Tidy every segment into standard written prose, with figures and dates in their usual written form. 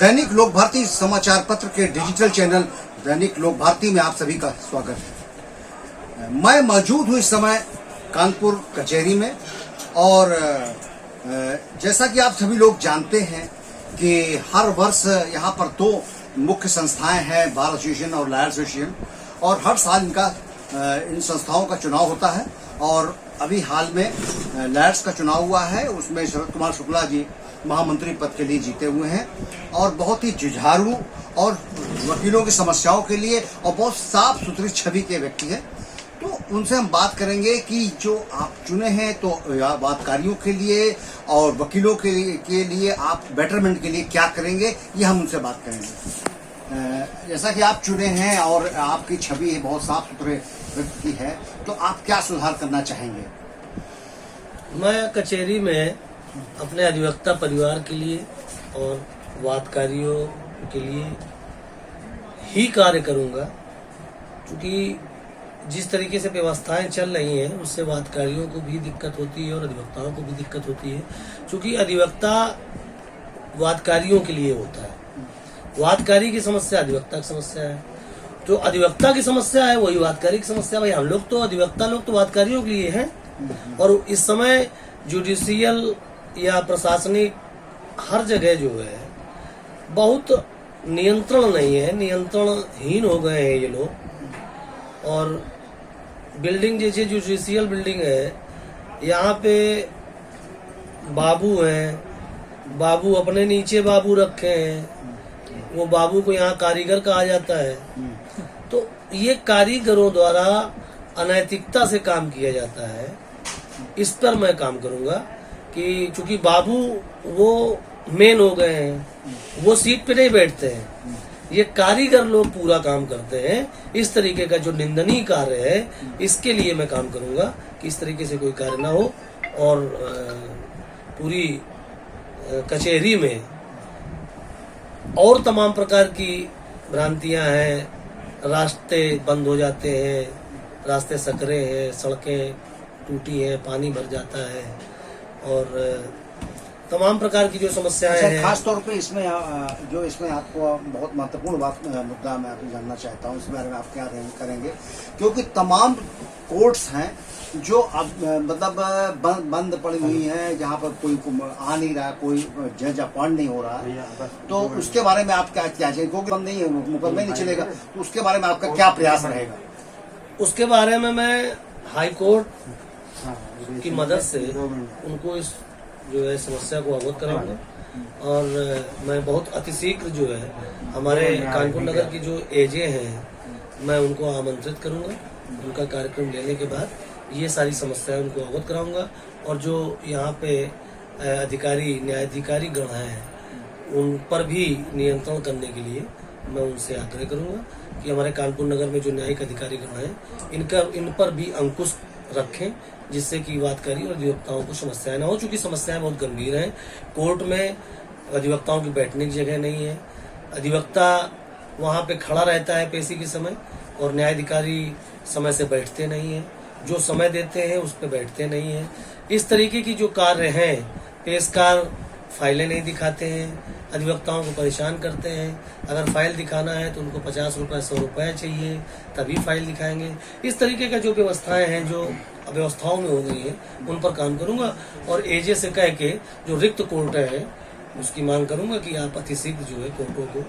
दैनिक लोक भारती समाचार पत्र के डिजिटल चैनल दैनिक लोक भारती में आप सभी का स्वागत है। मैं मौजूद हूँ इस समय कानपुर कचहरी में और जैसा कि आप सभी लोग जानते हैं कि हर वर्ष यहाँ पर दो मुख्य संस्थाएं हैं, बार एसोसिएशन और लॉयर एसोसिएशन, और हर साल इन संस्थाओं का चुनाव होता है। और अभी हाल में लॉयर्स का चुनाव हुआ है, उसमें शरद कुमार शुक्ला जी महामंत्री पद के लिए जीते हुए हैं और बहुत ही जुझारू और वकीलों की समस्याओं के लिए और बहुत साफ सुथरी छवि के व्यक्ति हैं। तो उनसे हम बात करेंगे कि जो आप चुने हैं तो वादकारियों के लिए और वकीलों के लिए आप बेटरमेंट के लिए क्या करेंगे, ये हम उनसे बात करेंगे। जैसा कि आप चुने हैं और आपकी छवि बहुत साफ सुथरे व्यक्ति की है, तो आप क्या सुधार करना चाहेंगे? मैं कचहरी में अपने अधिवक्ता परिवार के लिए और वादकारियों के लिए ही कार्य करूंगा, क्योंकि जिस तरीके से व्यवस्थाएं चल रही हैं उससे वादकारियों को भी दिक्कत होती है और अधिवक्ताओं को भी दिक्कत होती है। क्योंकि अधिवक्ता वादकारियों के लिए होता है, वादकारी की समस्या अधिवक्ता की समस्या है, जो अधिवक्ता की समस्या है वही वादकारी की समस्या। भाई हम लोग तो अधिवक्ता लोग तो वादकारियों के लिए हैं। और इस समय जुडिशियल या प्रशासनिक हर जगह जो है बहुत नियंत्रण नहीं है, नियंत्रणहीन हो गए हैं ये लोग। और बिल्डिंग जैसे जुडिशियल बिल्डिंग है, यहाँ पे बाबू हैं, बाबू अपने नीचे बाबू रखे हैं, वो बाबू को यहाँ कारीगर कहा जाता है। तो ये कारीगरों द्वारा अनैतिकता से काम किया जाता है। इस पर मैं काम करूंगा कि चूंकि बाबू वो मेन हो गए हैं, वो सीट पे नहीं बैठते हैं, ये कारीगर लोग पूरा काम करते हैं। इस तरीके का जो निंदनीय कार्य है, इसके लिए मैं काम करूंगा कि इस तरीके से कोई कार्य ना हो। और पूरी कचहरी में और तमाम प्रकार की भ्रांतियां हैं, रास्ते बंद हो जाते हैं, रास्ते सकरे हैं, सड़कें टूटी हैं, पानी भर जाता है और तमाम प्रकार की जो समस्याएं हैं। खास तौर पे इसमें आपको बहुत महत्वपूर्ण मुद्दा मैं आपको जानना चाहता हूँ, इसके बारे में आप क्या करेंगे? क्योंकि तमाम कोर्ट्स हैं जो अब मतलब बंद पड़ी हुई हैं, जहाँ पर कोई आ नहीं रहा, कोई जज अपॉइंट नहीं हो रहा, तो उसके बारे में आप क्या चाहिए? क्योंकि बंद नहीं है, मुकदमा नहीं चलेगा, तो उसके बारे में आपका क्या प्रयास रहेगा? उसके बारे में मैं हाई कोर्ट की मदद से उनको इस जो है समस्या को अवगत कराऊंगा। और मैं बहुत अतिशीघ्र जो है हमारे कानपुर नगर की जो एजे हैं, मैं उनको आमंत्रित करूंगा। उनका कार्यक्रम लेने के बाद ये सारी समस्याएं उनको अवगत कराऊंगा। और जो यहाँ पे अधिकारी न्यायाधिकारी गण हैं, उन पर भी नियंत्रण करने के लिए मैं उनसे आग्रह करूंगा कि हमारे कानपुर नगर में जो न्यायिक अधिकारी गण हैं, इन पर भी अंकुश रखें, जिससे कि वादकारी और अधिवक्ताओं को समस्याएं ना हो। चूंकि समस्याएं बहुत गंभीर हैं। कोर्ट में अधिवक्ताओं की बैठने की जगह नहीं है, अधिवक्ता वहां पे खड़ा रहता है पेशी के समय, और न्यायाधिकारी समय से बैठते नहीं है, जो समय देते हैं उस पर बैठते नहीं है। इस तरीके की जो कार्य हैं, पेशकार फाइलें नहीं दिखाते हैं, अधिवक्ताओं को परेशान करते हैं। अगर फाइल दिखाना है तो उनको 50 रुपए 100 रुपए चाहिए, तभी फाइल दिखाएंगे। इस तरीके का जो व्यवस्थाएं हैं, जो व्यवस्थाओं में हो गई है, उन पर काम करूंगा। और एजे से कह के जो रिक्त कोर्ट है उसकी मांग करूंगा कि आप अतिशीघ्र जो है कोर्टों को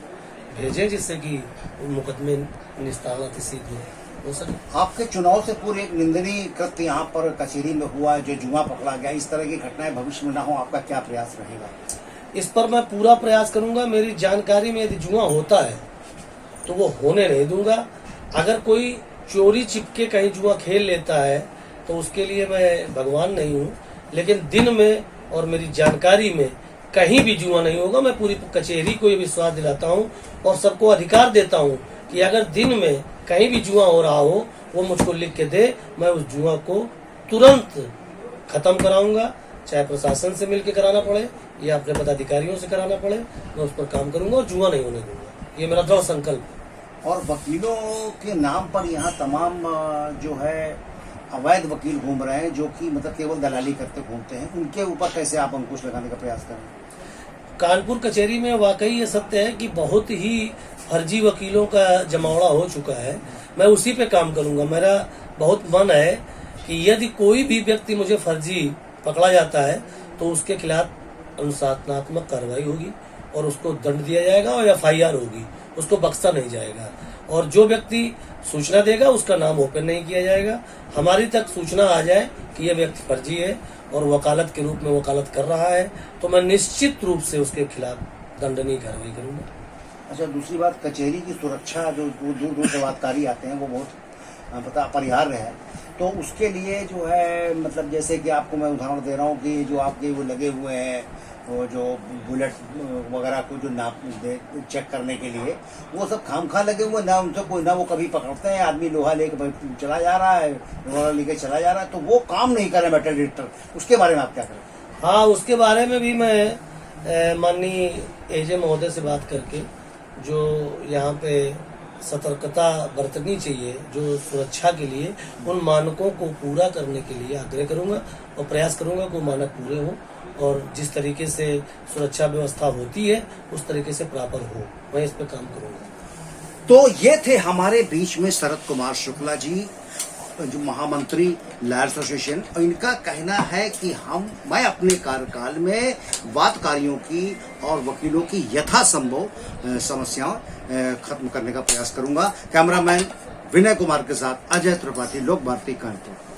भेजें, जिससे कि मुकदमे निस्तारण अतिशीघ्र हो सके। आपके चुनाव से पूर्व एक निंदनीय कृत्य यहाँ पर कचहरी में हुआ, जो जुआ पकड़ा गया, इस तरह की घटनाएं भविष्य में ना हो, आपका क्या प्रयास रहेगा? इस पर मैं पूरा प्रयास करूंगा। मेरी जानकारी में यदि जुआ होता है तो वो होने नहीं दूंगा। अगर कोई चोरी छिपके कहीं जुआ खेल लेता है तो उसके लिए मैं भगवान नहीं हूँ, लेकिन दिन में और मेरी जानकारी में कहीं भी जुआ नहीं होगा। मैं पूरी कचहरी को ये विश्वास दिलाता हूँ और सबको अधिकार देता हूँ कि अगर दिन में कहीं भी जुआ हो रहा हो, वो मुझको लिख के दे, मैं उस जुआ को तुरंत खत्म कराऊंगा। चाहे प्रशासन से मिलकर कराना पड़े या अपने पदाधिकारियों से कराना पड़े, मैं उस पर काम करूंगा और जुआ नहीं होने दूंगा। ये मेरा दृढ़ संकल्प है। और वकीलों के नाम पर यहाँ तमाम जो है अवैध वकील घूम रहे हैं, जो कि मतलब केवल दलाली करते घूमते हैं, उनके ऊपर कैसे आप अंकुश लगाने का प्रयास करें? कानपुर कचहरी में वाकई ये सत्य है कि बहुत ही फर्जी वकीलों का जमावड़ा हो चुका है। मैं उसी पे काम करूंगा। मेरा बहुत मन है कि यदि कोई भी व्यक्ति मुझे फर्जी पकड़ा जाता है तो उसके खिलाफ अनुशासनात्मक कार्रवाई होगी और उसको दंड दिया जाएगा और FIR होगी, उसको बख्शा नहीं जाएगा। और जो व्यक्ति सूचना देगा उसका नाम ओपन नहीं किया जाएगा। हमारी तक सूचना आ जाए कि यह व्यक्ति फर्जी है और वकालत के रूप में वकालत कर रहा है तो मैं निश्चित रूप से उसके खिलाफ दंडनीय कार्रवाई करूंगा। अच्छा, दूसरी बात, कचहरी की सुरक्षा जो दूर दूर से वादकारी आते हैं वो बहुत पता अपरिहार्य है, तो उसके लिए जो है मतलब जैसे कि आपको मैं उदाहरण दे रहा हूँ कि जो आपके वो लगे हुए हैं वो जो बुलेट वगैरह को जो नाप चेक करने के लिए वो सब खामखा लगे हुए, ना उनसे कोई ना वो कभी पकड़ते हैं। आदमी लोहा लेके चला जा रहा है, लोहा लेके चला जा रहा है, तो वो काम नहीं करे मेटल डिटेक्टर, उसके बारे में आप क्या करें? हाँ, उसके बारे में भी मैं माननीय AJ महोदय से बात करके जो यहाँ पे सतर्कता बरतनी चाहिए जो सुरक्षा के लिए, उन मानकों को पूरा करने के लिए आग्रह करूंगा और प्रयास करूंगा कि वो मानक पूरे हों और जिस तरीके से सुरक्षा व्यवस्था होती है उस तरीके से प्रॉपर हो। मैं इस पे काम करूंगा। तो ये थे हमारे बीच में शरद कुमार शुक्ला जी, जो महामंत्री लॉयर्स एसोसिएशन। इनका कहना है कि मैं अपने कार्यकाल में वादकारियों की और वकीलों की यथासंभव समस्याएं खत्म करने का प्रयास करूंगा। कैमरामैन विनय कुमार के साथ अजय त्रिपाठी, लोक भारती, कानपुर।